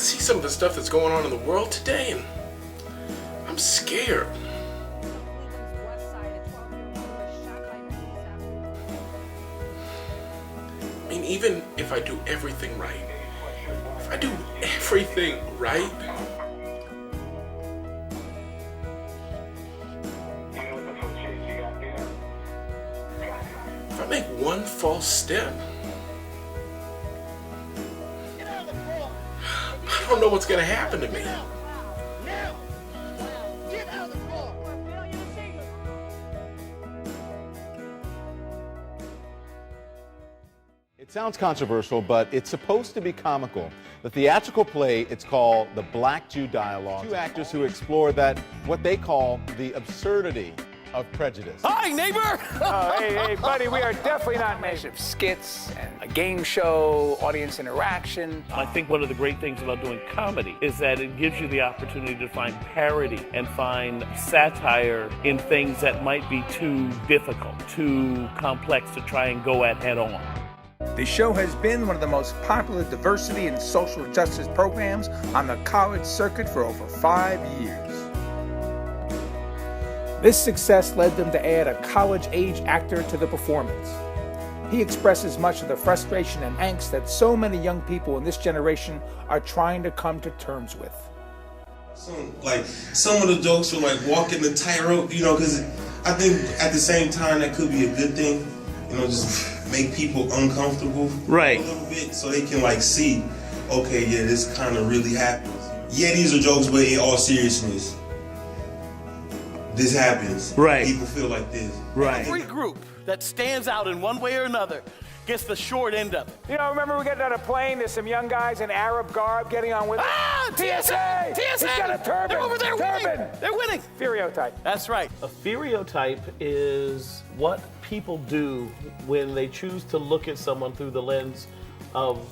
see some of the stuff that's going on in the world today, and I'm scared. I mean, even if I do everything right, if I make one false step, I don't know what's going to happen to me. It sounds controversial, but it's supposed to be comical. The theatrical play, it's called The Black Jew Dialogue. Two actors who explore what they call the absurdity of prejudice. Hi, neighbor! Oh, hey, buddy, we are definitely not neighbors. Skits and a game show, audience interaction. I think one of the great things about doing comedy is that it gives you the opportunity to find parody and find satire in things that might be too difficult, too complex to try and go at head on. The show has been one of the most popular diversity and social justice programs on the college circuit for over 5 years. This success led them to add a college-age actor to the performance. He expresses much of the frustration and angst that so many young people in this generation are trying to come to terms with. Some of the jokes were like walking the tightrope, because I think at the same time that could be a good thing, just make people uncomfortable a little bit so they can see, okay, yeah, this kind of really happens. Yeah, these are jokes, but in all seriousness, this happens. Right. People feel like this. Right. Every group that stands out in one way or another gets the short end of it. Remember we getting on a plane, there's some young guys in Arab garb getting on with TSA! He's got a turban! They're over there winning! They're winning! Stereotype. That's right. A stereotype is what people do when they choose to look at someone through the lens of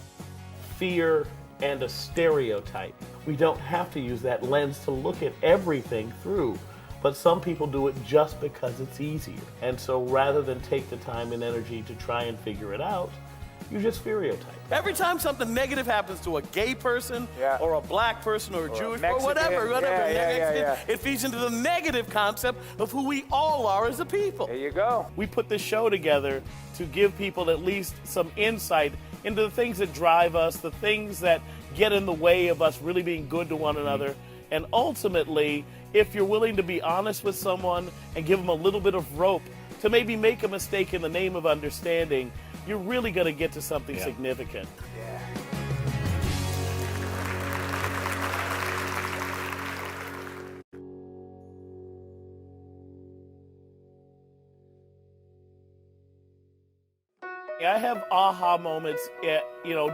fear and a stereotype. We don't have to use that lens to look at everything through, but some people do it just because it's easier. And so rather than take the time and energy to try and figure it out, you just stereotype. Every time something negative happens to a gay person or a black person or a Jewish Mexican, or whatever, yeah. it feeds into the negative concept of who we all are as a people. There you go. We put this show together to give people at least some insight into the things that drive us, the things that get in the way of us really being good to one another. And ultimately, if you're willing to be honest with someone and give them a little bit of rope to maybe make a mistake in the name of understanding, you're really going to get to something significant. Yeah. I have aha moments,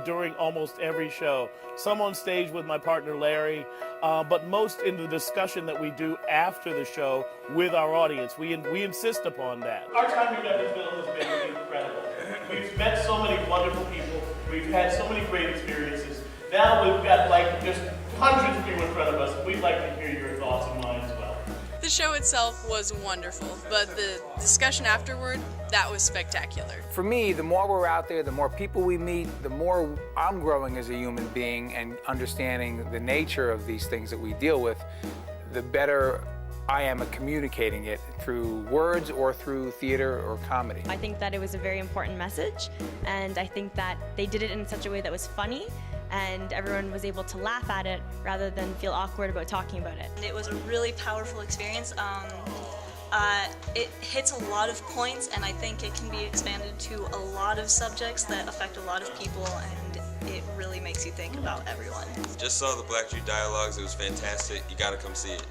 during almost every show. Some on stage with my partner Larry, but most in the discussion that we do after the show with our audience. We insist upon that. Our time together, Bill, has been incredible. We've met so many wonderful people. We've had so many great experiences. Now we've got just hundreds of people in front of us. We'd like to hear your thoughts and mine as well. The show itself was wonderful, but the discussion afterward, that was spectacular. For me, the more we're out there, the more people we meet, the more I'm growing as a human being and understanding the nature of these things that we deal with, the better I am at communicating it through words or through theater or comedy. I think that it was a very important message, and I think that they did it in such a way that was funny, and everyone was able to laugh at it rather than feel awkward about talking about it. It was a really powerful experience. It hits a lot of points, and I think it can be expanded to a lot of subjects that affect a lot of people, and it really makes you think about everyone. Just saw the Black Jew Dialogues. It was fantastic. You gotta come see it.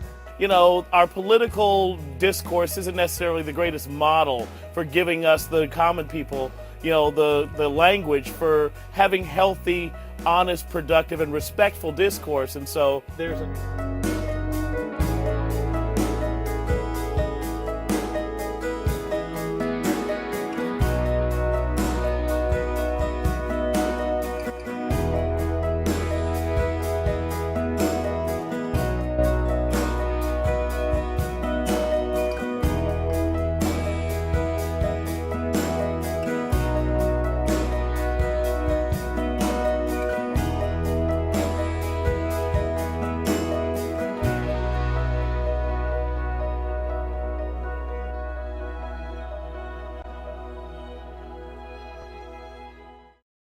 Our political discourse isn't necessarily the greatest model for giving us, the common people, the language for having healthy, honest, productive, and respectful discourse. And so there's a